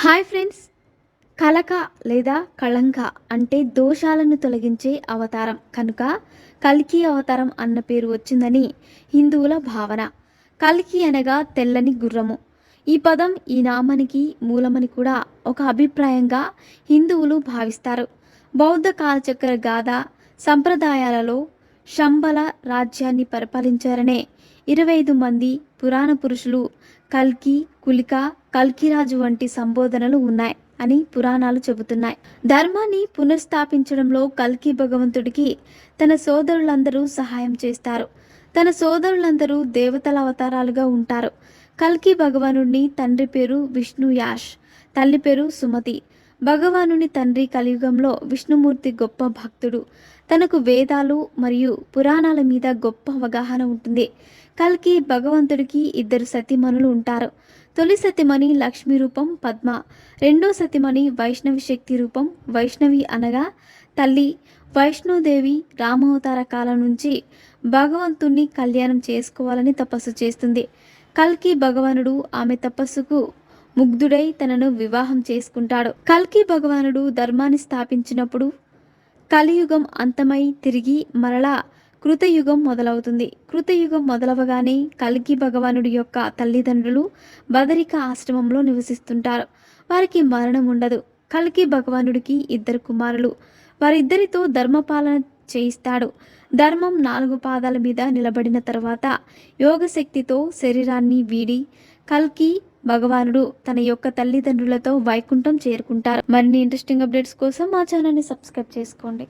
Hi friends. కలక లేదా కళంక అంటే దోషాలను తొలగించే అవతారం కనుక కల్కి అవతారం అన్న పేరు వచ్చిందని హిందువుల భావన. కల్కి అనగా తెల్లని గుర్రము. ఈ పదం ఈ నామానికి మూలమని కూడా ఒక అభిప్రాయంగా హిందువులు భావిస్తారు. బౌద్ధ కాలచక్ర గాథ సంప్రదాయాలలో శంబల రాజ్యాన్ని పరిపాలించారనే 25 మంది పురాణ పురుషులు కల్కి, కులిక, కల్కిరాజు వంటి సంబోధనలు ఉన్నాయి అని పురాణాలు చెబుతున్నాయి. ధర్మాన్ని పునఃస్థాపించడంలో కల్కి భగవంతుడికి తన సోదరులందరూ సహాయం చేస్తారు. తన సోదరులందరూ దేవతల అవతారాలుగా ఉంటారు. కల్కి భగవానుడిని తండ్రి పేరు విష్ణుయాష్, తల్లి పేరు సుమతి. భగవానుని తండ్రి కలియుగంలో విష్ణుమూర్తి గొప్ప భక్తుడు. తనకు వేదాలు మరియు పురాణాల మీద గొప్ప అవగాహన ఉంటుంది. కల్కి భగవంతుడికి 2 సతీమణులు ఉంటారు. తొలి సతిమణి లక్ష్మీ రూపం పద్మ, రెండో సతిమణి వైష్ణవి శక్తి రూపం వైష్ణవి అనగా తల్లి. వైష్ణోదేవి రామావతార కాలం నుంచి భగవంతుణ్ణి కళ్యాణం చేసుకోవాలని తపస్సు చేస్తుంది. కల్కి భగవానుడు ఆమె తపస్సుకు ముగ్ధుడై తనను వివాహం చేసుకుంటాడు. కల్కి భగవానుడు ధర్మాన్ని స్థాపించినప్పుడు కలియుగం అంతమై తిరిగి మరలా కృతయుగం మొదలవుతుంది. కృతయుగం మొదలవగానే కల్కి భగవానుడి యొక్క తల్లిదండ్రులు బదరిక ఆశ్రమంలో నివసిస్తుంటారు. వారికి మరణం ఉండదు. కల్కి భగవానుడికి 2 కుమారులు. వారిద్దరితో ధర్మపాలన చేయిస్తాడు. ధర్మం 4 పాదాల మీద నిలబడిన తర్వాత యోగశక్తితో శరీరాన్ని వీడి కల్కి భగవానుడు తన యొక్క తల్లిదండ్రులతో వైకుంఠం చేరుకుంటారు. మరిన్ని ఇంట్రెస్టింగ్ అప్డేట్స్ కోసం మా ఛానల్ని సబ్స్క్రైబ్ చేసుకోండి.